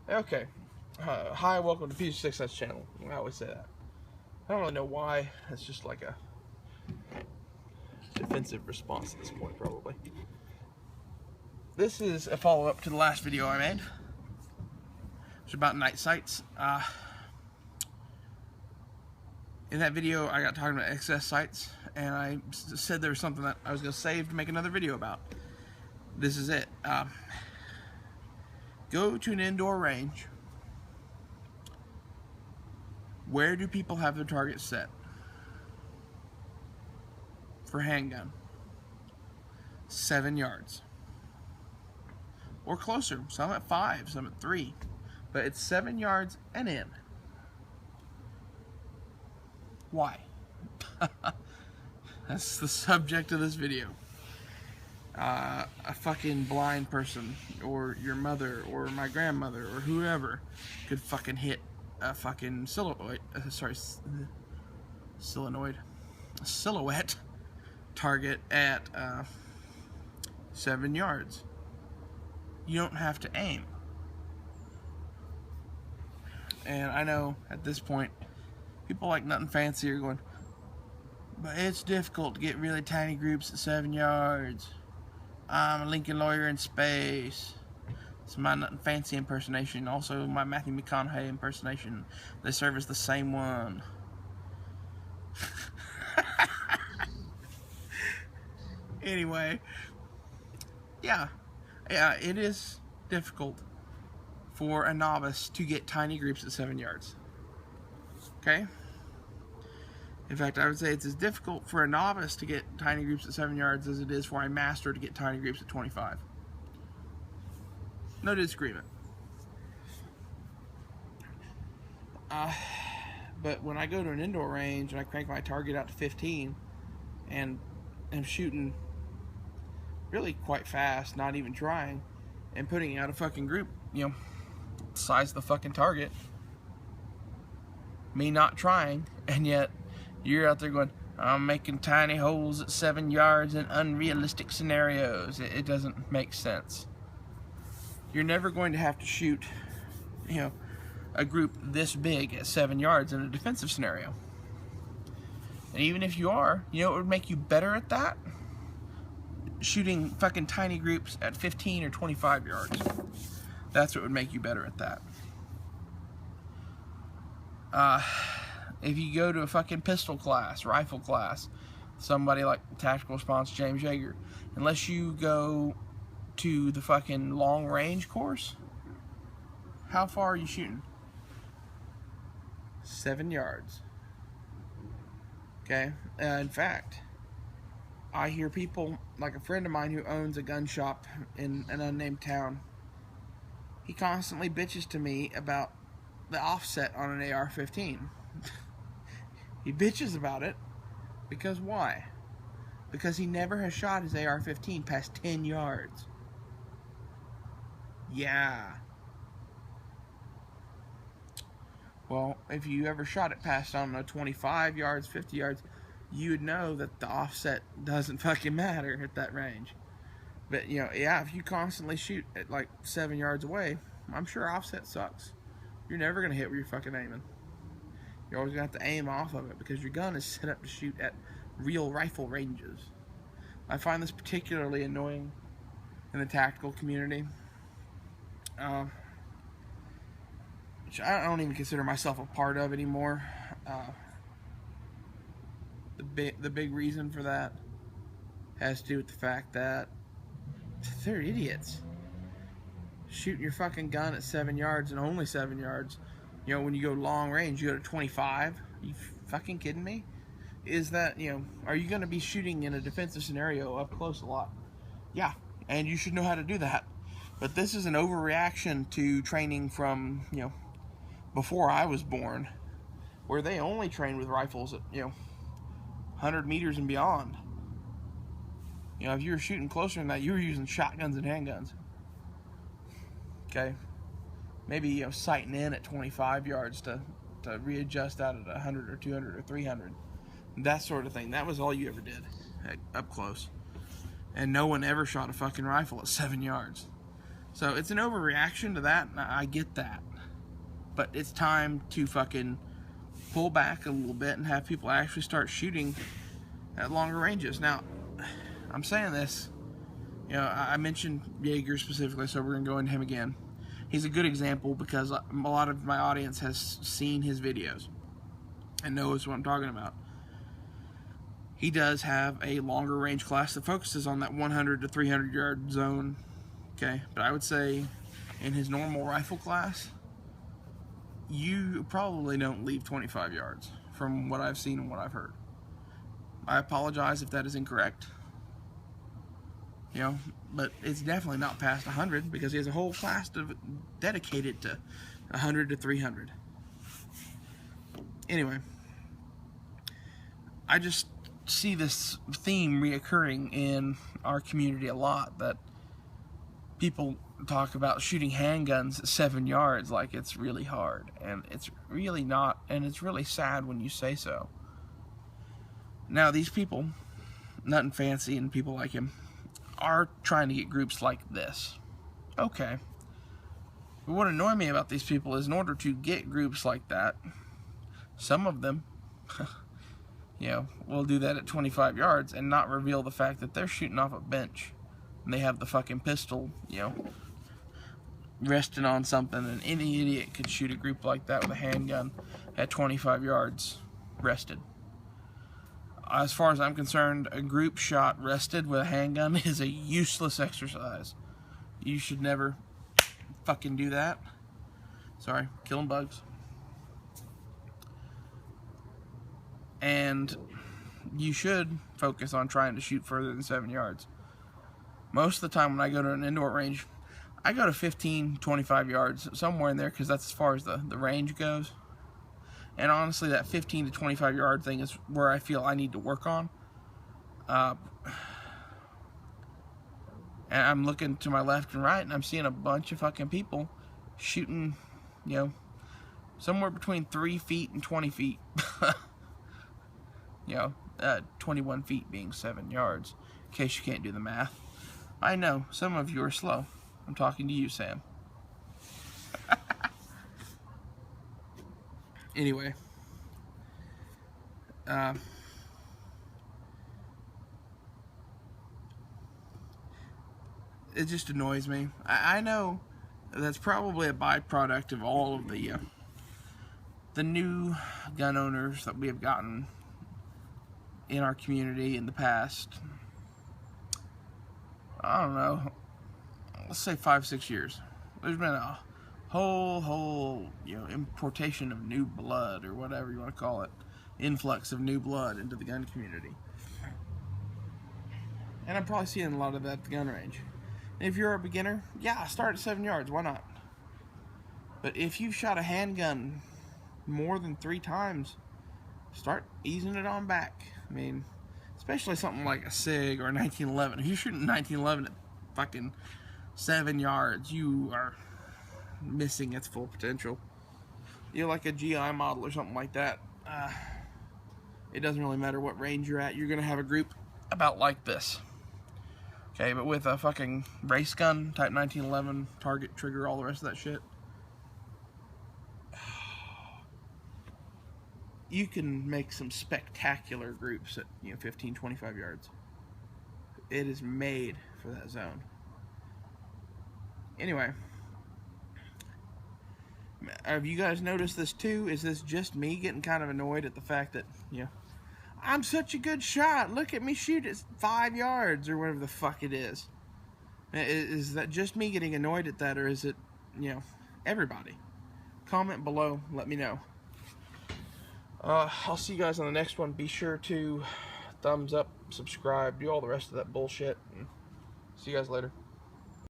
Okay. Hi, welcome to Peach Success Channel. I always say that. I don't really know why. It's just like a defensive response at this point, probably. This is a follow-up to the last video I made. It's about night sights. In that video, I got talking about excess sights, and I said there was something that I was going to save to make another video about. This is it. Go to an indoor range. Where do people have their targets set for handgun? 7 yards. Or closer. Some at 5, some at 3. But it's 7 yards and in. Why? That's the subject of this video. A fucking blind person, or your mother, or my grandmother, or whoever could fucking hit a fucking silhouette target at 7 yards. You don't have to aim. And I know at this point, people like nothing fancy are going, but it's difficult to get really tiny groups at 7 yards. I'm a Lincoln Lawyer in space. It's my nothing fancy impersonation. Also my Matthew McConaughey impersonation. They serve as the same one. Anyway, yeah, it is difficult for a novice to get tiny groups at 7 yards. Okay? In fact, I would say it's as difficult for a novice to get tiny groups at 7 yards as it is for a master to get tiny groups at 25. No disagreement. But when I go to an indoor range and I crank my target out to 15 and am shooting really quite fast, not even trying, and putting out a fucking group, you know, size the fucking target, me not trying, and yet you're out there going, I'm making tiny holes at 7 yards in unrealistic scenarios. It doesn't make sense. You're never going to have to shoot, you know, a group this big at 7 yards in a defensive scenario. And even if you are, you know what would make you better at that? Shooting fucking tiny groups at 15 or 25 yards. That's what would make you better at that. If you go to a fucking pistol class, rifle class, somebody like Tactical Response James Yeager, unless you go to the fucking long range course, how far are you shooting? 7 yards. Okay? In fact, I hear people, like a friend of mine who owns a gun shop in an unnamed town, he constantly bitches to me about the offset on an AR-15. He bitches about it because why? Because he never has shot his AR-15 past 10 yards. Yeah. Well, if you ever shot it past, I don't know, 25 yards, 50 yards, you would know that the offset doesn't fucking matter at that range. But, you know, yeah, if you constantly shoot at like 7 yards away, I'm sure offset sucks. You're never going to hit where you're fucking aiming. You're always going to have to aim off of it because your gun is set up to shoot at real rifle ranges. I find this particularly annoying in the tactical community. Which I don't even consider myself a part of anymore. The big reason for that has to do with the fact that they're idiots. Shooting your fucking gun at 7 yards and only 7 yards. You know, when you go long range, you go to 25. Are you fucking kidding me? Is that, you know, are you going to be shooting in a defensive scenario up close a lot? Yeah, and you should know how to do that. But this is an overreaction to training from, you know, before I was born, where they only trained with rifles at, you know, 100 meters and beyond. You know, if you were shooting closer than that, you were using shotguns and handguns. Okay? Maybe, you know, sighting in at 25 yards to readjust out at 100 or 200 or 300. That sort of thing. That was all you ever did, up close. And no one ever shot a fucking rifle at 7 yards. So it's an overreaction to that, and I get that. But it's time to fucking pull back a little bit and have people actually start shooting at longer ranges. Now, I'm saying this, you know, I mentioned Jaeger specifically, so we're going to go into him again. He's a good example because a lot of my audience has seen his videos and knows what I'm talking about. He does have a longer range class that focuses on that 100 to 300 yard zone, okay? But I would say in his normal rifle class, you probably don't leave 25 yards from what I've seen and what I've heard. I apologize if that is incorrect, you know, but it's definitely not past 100 because he has a whole class dedicated to 100 to 300. Anyway, I just see this theme reoccurring in our community a lot, that people talk about shooting handguns at 7 yards like it's really hard, and it's really not, and it's really sad when you say so. Now these people, Nothing Fancy and people like him, are trying to get groups like this. Okay. But what annoys me about these people is in order to get groups like that, some of them you know, will do that at 25 yards and not reveal the fact that they're shooting off a bench and they have the fucking pistol, you know, resting on something, and any idiot could shoot a group like that with a handgun at 25 yards rested. As far as I'm concerned, a group shot rested with a handgun is a useless exercise. You should never fucking do that. Sorry, killing bugs. And you should focus on trying to shoot further than 7 yards. Most of the time when I go to an indoor range, I go to 15, 25 yards, somewhere in there, because that's as far as the range goes. And honestly, that 15 to 25 yard thing is where I feel I need to work on. And I'm looking to my left and right, and I'm seeing a bunch of fucking people shooting, you know, somewhere between 3 feet and 20 feet. You know, 21 feet being 7 yards, in case you can't do the math. I know, some of you are slow. I'm talking to you, Sam. Anyway. It just annoys me. I know that's probably a byproduct of all of the new gun owners that we have gotten in our community in the past, I don't know, let's say 5-6 years. There's been a whole you know, importation of new blood, or whatever you want to call it, influx of new blood into the gun community. And I'm probably seeing a lot of that at the gun range. And if you're a beginner, yeah, start at 7 yards, why not? But if you've shot a handgun more than 3 times, start easing it on back. I mean, especially something like a SIG or a 1911. If you're shooting 1911 at fucking 7 yards, you are missing its full potential. You're like a GI model or something like that. It doesn't really matter what range you're at. You're going to have a group about like this. Okay, but with a fucking race gun, type 1911, target, trigger, all the rest of that shit, you can make some spectacular groups at, you know, 15, 25 yards. It is made for that zone. Anyway, have you guys noticed this too? Is this just me getting kind of annoyed at the fact that, you know, I'm such a good shot, look at me shoot at 5 yards, or whatever the fuck it is? Is that just me getting annoyed at that, or is it, you know, everybody? Comment below, let me know. I'll see you guys on the next one. Be sure to thumbs up, subscribe, do all the rest of that bullshit, and see you guys later.